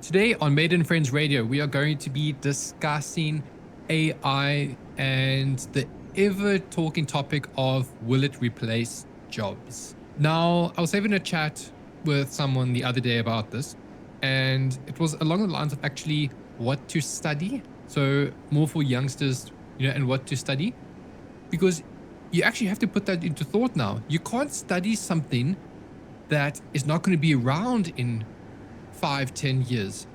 Today on Maeder and Friends Radio, we are going to be discussing AI and the ever talking topic of will it replace jobs? Now, I was having a chat with someone the other day about this, and it was along the lines of actually what to study. So, more for youngsters, and what to study, because you actually have to put that into thought now. You can't study something that is not going to be around in 5, 10 years.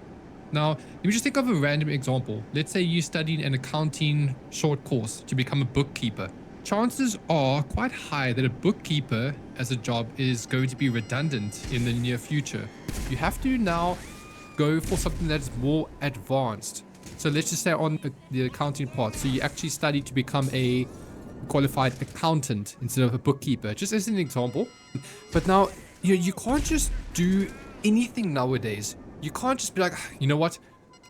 Now, let me just think of a random example. Let's say you studied an accounting short course to become a bookkeeper. Chances are quite high that a bookkeeper as a job is going to be redundant in the near future. You have to now go for something that's more advanced. So let's just say on the accounting part. So you actually study to become a qualified accountant instead of a bookkeeper, just as an example. But now, you can't just do anything nowadays. You can't just be like, you know what?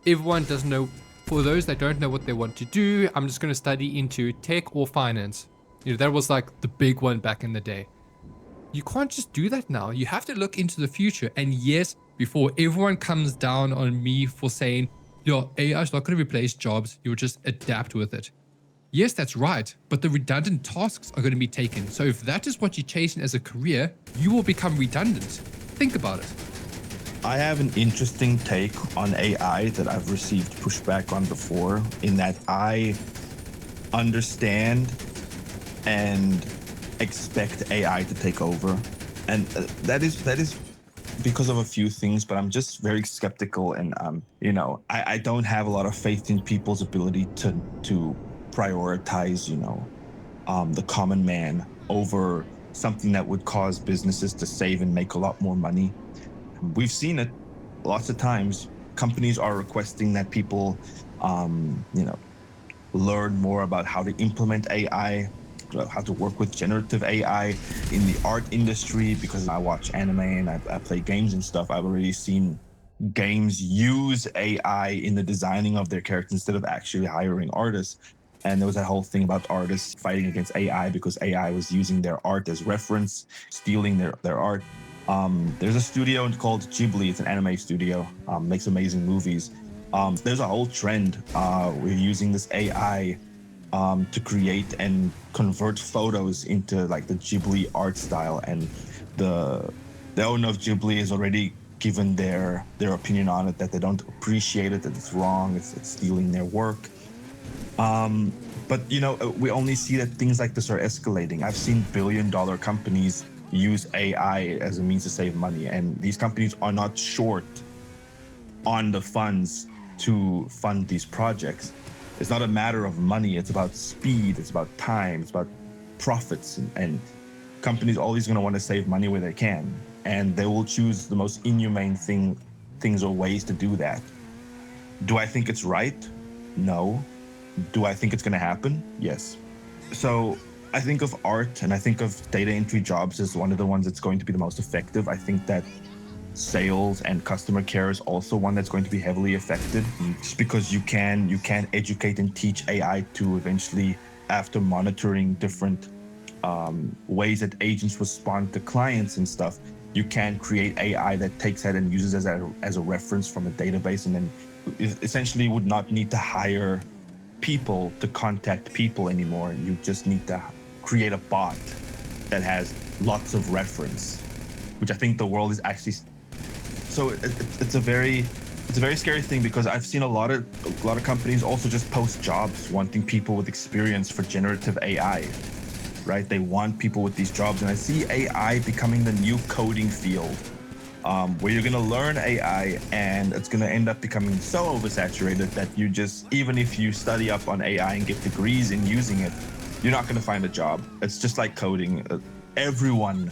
Everyone doesn't know. For those that don't know what they want to do, I'm just going to study into tech or finance. That was like the big one back in the day. You can't just do that now. You have to look into the future. And yes, before everyone comes down on me for saying, AI is not going to replace jobs, you'll just adapt with it. Yes, that's right, but the redundant tasks are going to be taken. So if that is what you're chasing as a career, you will become redundant. Think about it. I have an interesting take on AI that I've received pushback on before, in that I understand and expect AI to take over. And that is because of a few things, but I'm just very skeptical, and I don't have a lot of faith in people's ability to prioritize, the common man over something that would cause businesses to save and make a lot more money. We've seen it lots of times. Companies are requesting that people, learn more about how to implement AI, how to work with generative AI in the art industry. Because I watch anime and I play games and stuff, I've already seen games use AI in the designing of their characters instead of actually hiring artists. And there was that whole thing about artists fighting against AI because AI was using their art as reference, stealing their art. There's a studio called Ghibli. It's an anime studio, makes amazing movies. There's a whole trend. We're using this AI to create and convert photos into like the Ghibli art style. And the owner of Ghibli has already given their opinion on it, that they don't appreciate it, that it's wrong, it's stealing their work. But we only see that things like this are escalating. I've seen billion-dollar companies use AI as a means to save money, and these companies are not short on the funds to fund these projects. It's not a matter of money, it's about speed, it's about time, it's about profits, and companies are always going to want to save money where they can, and they will choose the most inhumane things or ways to do that. Do I think it's right? No. Do I think it's going to happen? Yes. So I think of art and I think of data entry jobs as one of the ones that's going to be the most effective. I think that sales and customer care is also one that's going to be heavily affected, just because you can educate and teach AI to eventually, after monitoring different ways that agents respond to clients and stuff, you can create AI that takes that and uses as a reference from a database, and then essentially would not need to hire people to contact people anymore. You just need to create a bot that has lots of reference, which I think the world is actually. So it's a very scary thing, because I've seen a lot of companies also just post jobs wanting people with experience for generative AI, right? They want people with these jobs, and I see AI becoming the new coding field, where you're going to learn AI and it's going to end up becoming so oversaturated that you just, even if you study up on AI and get degrees in using it, you're not going to find a job. It's just like coding. Everyone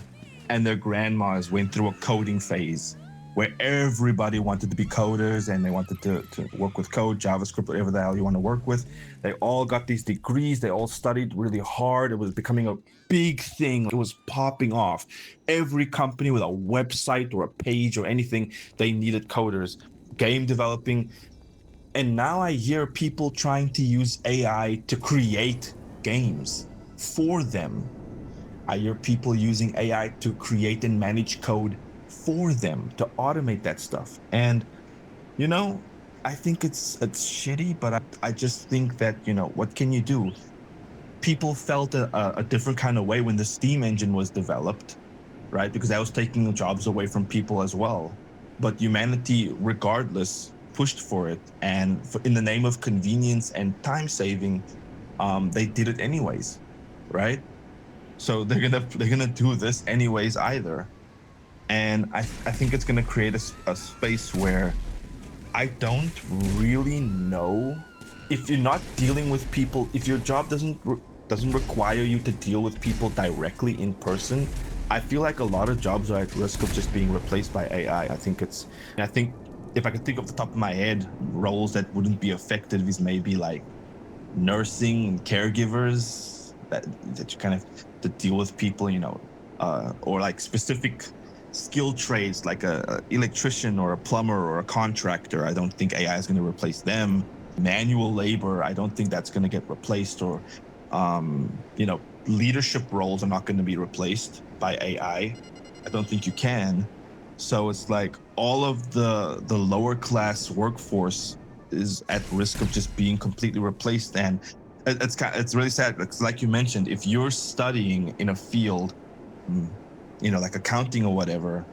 and their grandmas went through a coding phase where everybody wanted to be coders and they wanted to work with code, JavaScript, whatever the hell you want to work with. They all got these degrees. They all studied really hard. It was becoming a big thing. It was popping off. Every company with a website or a page or anything, they needed coders. Game developing. And now I hear people trying to use AI to create games for them. I hear people using AI to create and manage code for them, to automate that stuff. And You know, I think it's shitty, but I just think that, what can you do? People felt a different kind of way when the steam engine was developed, right? Because that was taking jobs away from people as well. But humanity, regardless, pushed for it, and in the name of convenience and time saving, they did it anyways, right? So they're gonna do this anyways either. And I think it's gonna create a space where I don't really know, if you're not dealing with people, if your job doesn't require you to deal with people directly in person. I feel like a lot of jobs are at risk of just being replaced by AI. I think if I could think off the top of my head, roles that wouldn't be affected is maybe like nursing and caregivers, that you kind of to deal with people, or like specific skill trades like a electrician or a plumber or a contractor. I don't think AI is going to replace them. Manual labor, I don't think that's going to get replaced. Or leadership roles are not going to be replaced by AI. I don't think you can. So it's like all of the lower class workforce is at risk of just being completely replaced. And it's really sad because, like you mentioned, if you're studying in a field, mm, like accounting or whatever,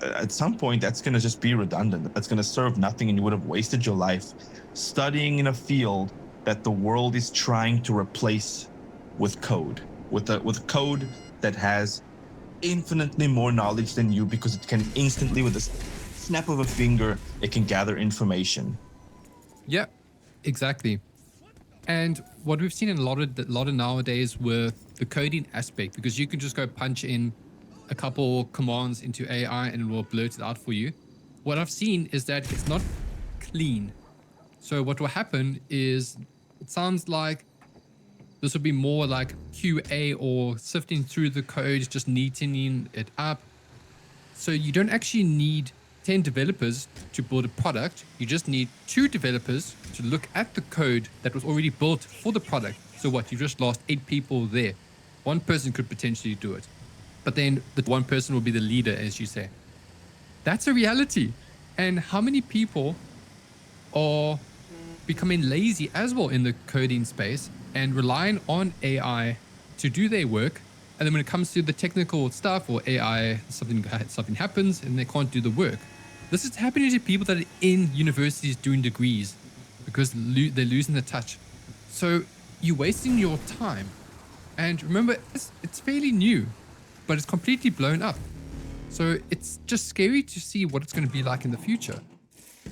at some point that's going to just be redundant. That's going to serve nothing, and you would have wasted your life studying in a field that the world is trying to replace with code, with code that has infinitely more knowledge than you, because it can instantly, with a snap of a finger, it can gather information. Yeah, exactly. And what we've seen in a lot of nowadays with the coding aspect, because you can just go punch in a couple commands into AI and it will blurt it out for you. What I've seen is that it's not clean. So what will happen is it sounds like this would be more like QA or sifting through the code, just neatening it up. So you don't actually need 10 developers to build a product. You just need 2 developers to look at the code that was already built for the product. So what? You've just lost 8 people there. One person could potentially do it. But then the one person will be the leader, as you say. That's a reality. And how many people are becoming lazy as well in the coding space and relying on AI to do their work? And then when it comes to the technical stuff, or AI, something happens and they can't do the work. This is happening to people that are in universities doing degrees because they're losing the touch. So you're wasting your time. And remember, it's fairly new, but it's completely blown up. So it's just scary to see what it's going to be like in the future.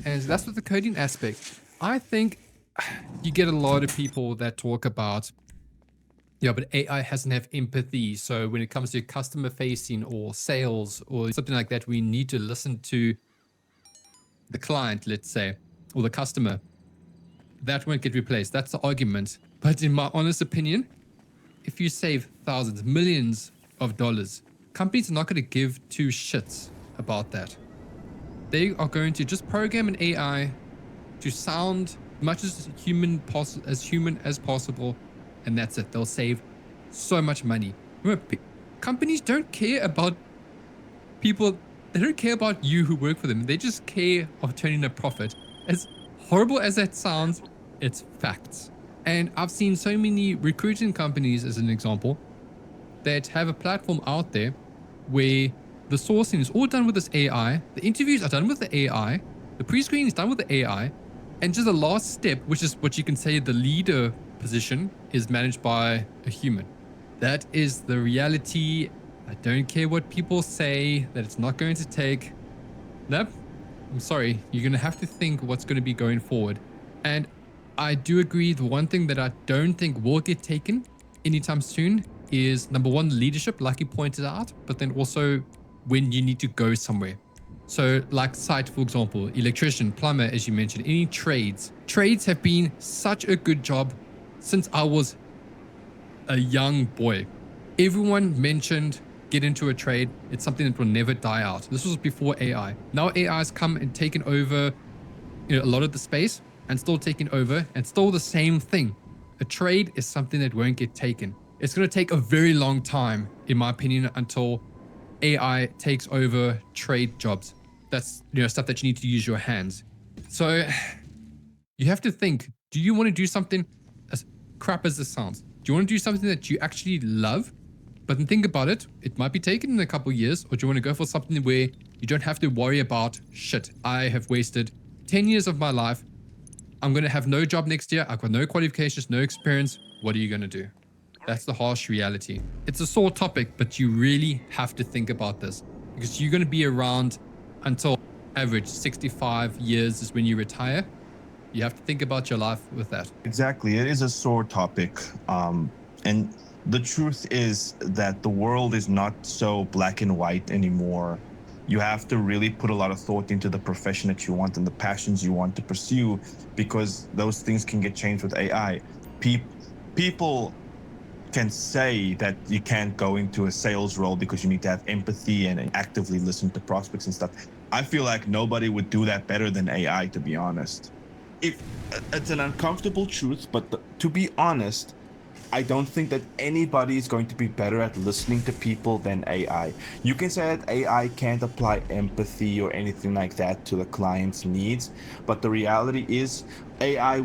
And that's with the coding aspect. I think you get a lot of people that talk about, yeah, but AI doesn't have empathy. So when it comes to customer facing or sales or something like that, we need to listen to the client, let's say, or the customer. That won't get replaced. That's the argument. But in my honest opinion, if you save thousands, millions of dollars, companies are not going to give 2 shits about that. They are going to just program an AI to sound much as human as possible, and that's it. They'll save so much money. Remember, companies don't care about people. They don't care about you who work for them. They just care of turning a profit. As horrible as that sounds, it's facts. And I've seen so many recruiting companies, as an example, that have a platform out there where the sourcing is all done with this AI, the interviews are done with the AI, the pre-screening is done with the AI, and just the last step, which is what you can say the leader position, is managed by a human. That is the reality. I don't care what people say, that it's not going to take. Nope. I'm sorry. You're going to have to think what's going to be going forward. And I do agree, the one thing that I don't think will get taken anytime soon is, number one, leadership, like you pointed out, but then also when you need to go somewhere. So like site, for example, electrician, plumber, as you mentioned, any trades. Trades have been such a good job since I was a young boy. Everyone mentioned get into a trade. It's something that will never die out. This was before AI. Now AI has come and taken over, a lot of the space, and still taking over, and still the same thing. A trade is something that won't get taken. It's going to take a very long time, in my opinion, until AI takes over trade jobs. That's stuff that you need to use your hands. So you have to think, do you want to do something as crap as this sounds? Do you want to do something that you actually love? But then think about it. It might be taken in a couple years, or do you want to go for something where you don't have to worry about, shit, I have wasted 10 years of my life. I'm going to have no job next year. I've got no qualifications, no experience. What are you going to do? That's the harsh reality. It's a sore topic, but you really have to think about this because you're going to be around until average 65 years is when you retire. You have to think about your life with that. Exactly. It is a sore topic. And the truth is that the world is not so black and white anymore. You have to really put a lot of thought into the profession that you want and the passions you want to pursue, because those things can get changed with AI. People can say that you can't go into a sales role because you need to have empathy and actively listen to prospects and stuff. I feel like nobody would do that better than AI, to be honest. If it's an uncomfortable truth, but to be honest, I don't think that anybody is going to be better at listening to people than AI. You can say that AI can't apply empathy or anything like that to the client's needs, but the reality is AI,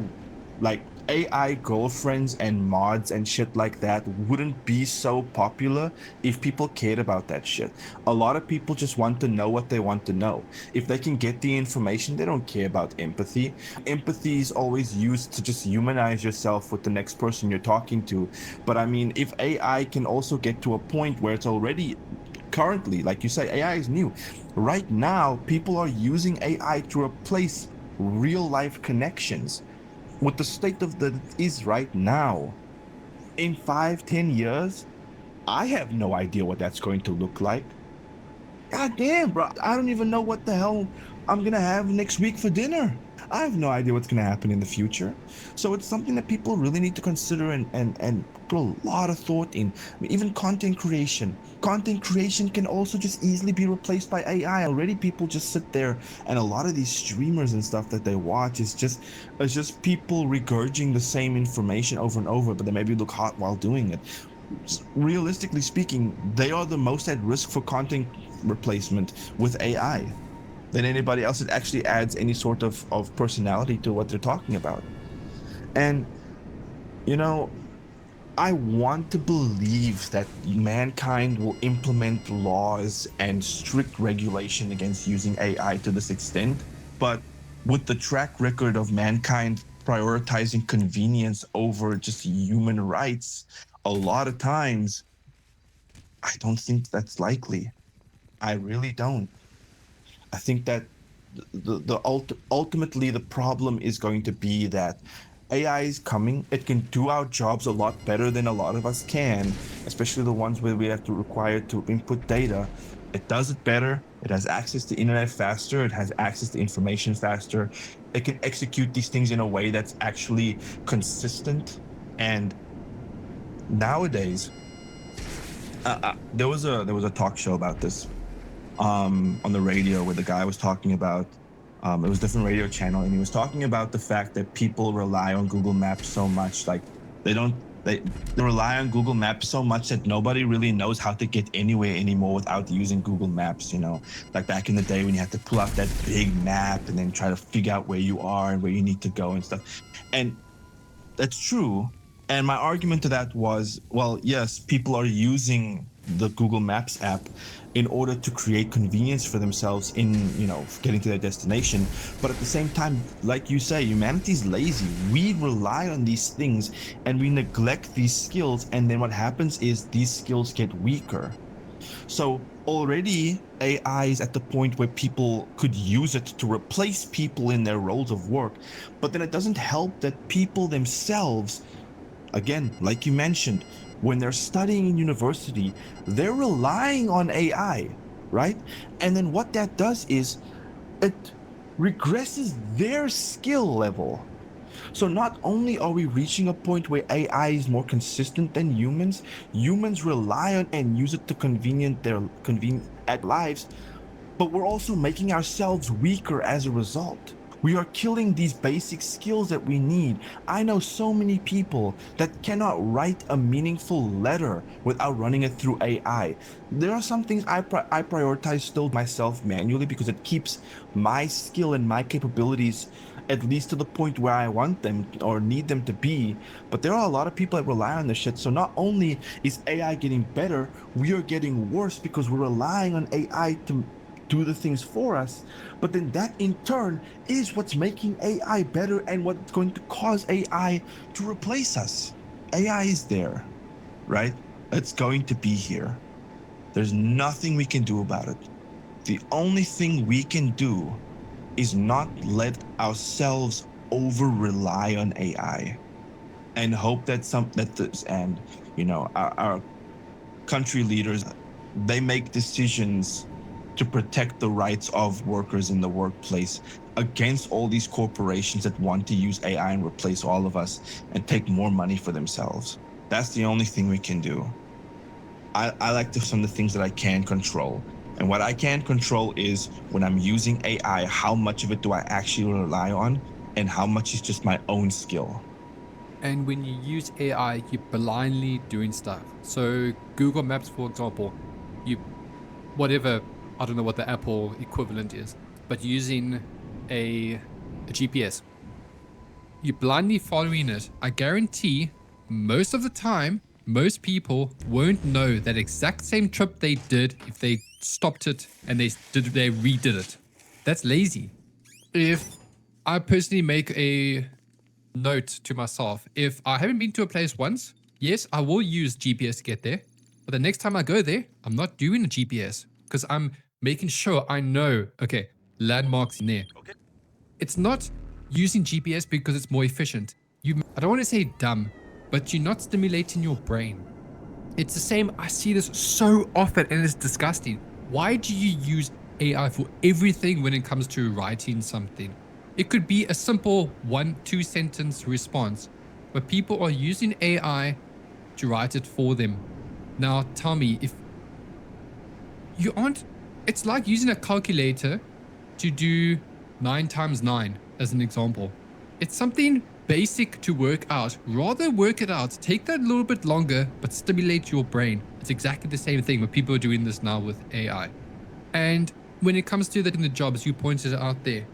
like AI girlfriends and mods and shit like that wouldn't be so popular if people cared about that shit. A lot of people just want to know what they want to know. If they can get the information, they don't care about empathy. Empathy is always used to just humanize yourself with the next person you're talking to. But I mean, if AI can also get to a point where it's already currently, like you say, AI is new. Right now, people are using AI to replace real life connections. With the state of that it is right now, in 5-10 years, I have no idea what that's going to look like. God damn, bro, I don't even know what the hell I'm gonna have next week for dinner. I have no idea what's gonna happen in the future. So it's something that people really need to consider and put a lot of thought in. I mean, even content creation. Content creation can also just easily be replaced by AI. Already people just sit there, and a lot of these streamers and stuff that they watch is just people regurgitating the same information over and over, but they maybe look hot while doing it. Realistically speaking, they are the most at risk for content replacement with AI than anybody else that actually adds any sort of personality to what they're talking about. And, you know, I want to believe that mankind will implement laws and strict regulation against using AI to this extent, but with the track record of mankind prioritizing convenience over just human rights, a lot of times, I don't think that's likely. I really don't. I think that ultimately the problem is going to be that AI is coming. It can do our jobs a lot better than a lot of us can, especially the ones where we have to require to input data. It does it better. It has access to internet faster. It has access to information faster. It can execute these things in a way that's actually consistent. And nowadays, there was a talk show about this on the radio where the guy was talking about it was a different radio channel, and he was talking about the fact that people rely on Google Maps so much, like they rely on Google Maps so much that nobody really knows how to get anywhere anymore without using Google Maps. Like back in the day when you had to pull out that big map and then try to figure out where you are and where you need to go and stuff. And that's true. And my argument to that was, well, yes, people are using the Google Maps app in order to create convenience for themselves in, getting to their destination. But at the same time, like you say, humanity's lazy. We rely on these things and we neglect these skills. And then what happens is these skills get weaker. So already AI is at the point where people could use it to replace people in their roles of work. But then it doesn't help that people themselves, again, like you mentioned, when they're studying in university, they're relying on AI, right? And then what that does is it regresses their skill level. So not only are we reaching a point where AI is more consistent than humans rely on and use it to convenient lives, but we're also making ourselves weaker as a result. We are killing these basic skills that we need. I know so many people that cannot write a meaningful letter without running it through AI. There are some things I prioritize still myself manually because it keeps my skill and my capabilities at least to the point where I want them or need them to be. But there are a lot of people that rely on this shit. So not only is AI getting better, we are getting worse because we're relying on AI to do the things for us, but then that in turn is what's making AI better and what's going to cause AI to replace us. AI is there, right? It's going to be here. There's nothing we can do about it. The only thing we can do is not let ourselves over rely on AI and hope that our country leaders, they make decisions to protect the rights of workers in the workplace against all these corporations that want to use AI and replace all of us and take more money for themselves. That's the only thing we can do. I like some of the things that I can control. And what I can control is when I'm using AI, how much of it do I actually rely on and how much is just my own skill. And when you use AI, you're blindly doing stuff. So Google Maps, for example, whatever, I don't know what the Apple equivalent is, but using a GPS, you're blindly following it. I guarantee most of the time, most people won't know that exact same trip they did if they stopped it and they redid it. That's lazy. If I personally make a note to myself, if I haven't been to a place once, yes, I will use GPS to get there. But the next time I go there, I'm not doing a GPS because I'm making sure I know, okay, landmarks in there. Okay. It's not using GPS because it's more efficient. I don't want to say dumb, but you're not stimulating your brain. It's the same. I see this so often and it's disgusting. Why do you use AI for everything when it comes to writing something? It could be a simple 1-2 sentence response, but people are using AI to write it for them. Now tell me, if you aren't, it's like using a calculator to do 9 times 9 as an example. It's something basic to work out. Rather work it out, take that a little bit longer, but stimulate your brain. It's exactly the same thing, but people are doing this now with AI. And when it comes to the jobs, you pointed out there,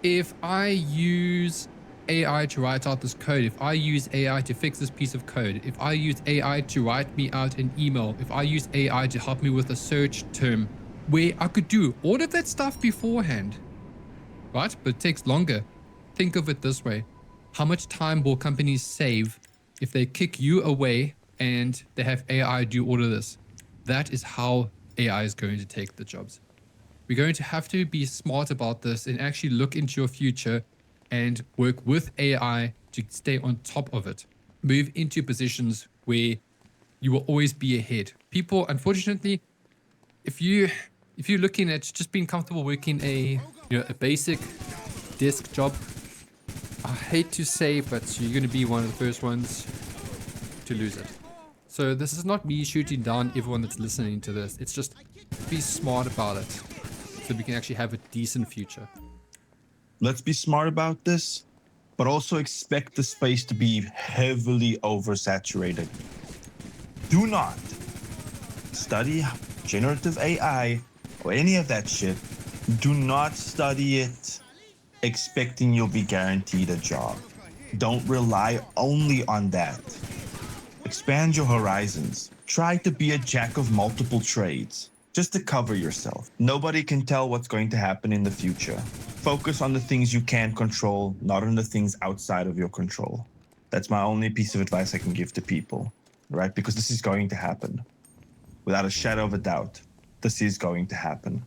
if I use AI to write out this code, if I use AI to fix this piece of code, if I use AI to write me out an email, if I use AI to help me with a search term, where I could do all of that stuff beforehand, right? But it takes longer. Think of it this way. How much time will companies save if they kick you away and they have AI do all of this? That is how AI is going to take the jobs. We're going to have to be smart about this and actually look into your future and work with AI to stay on top of it. Move into positions where you will always be ahead. People, unfortunately, if you're looking at just being comfortable working a basic desk job, I hate to say, but you're going to be one of the first ones to lose it. So this is not me shooting down everyone that's listening to this. It's just be smart about it so we can actually have a decent future. Let's be smart about this, but also expect the space to be heavily oversaturated. Do not study generative AI or any of that shit. Do not study it expecting you'll be guaranteed a job. Don't rely only on that. Expand your horizons. Try to be a jack of multiple trades, just to cover yourself. Nobody can tell what's going to happen in the future. Focus on the things you can control, not on the things outside of your control. That's my only piece of advice I can give to people, right? Because this is going to happen. Without a shadow of a doubt, this is going to happen.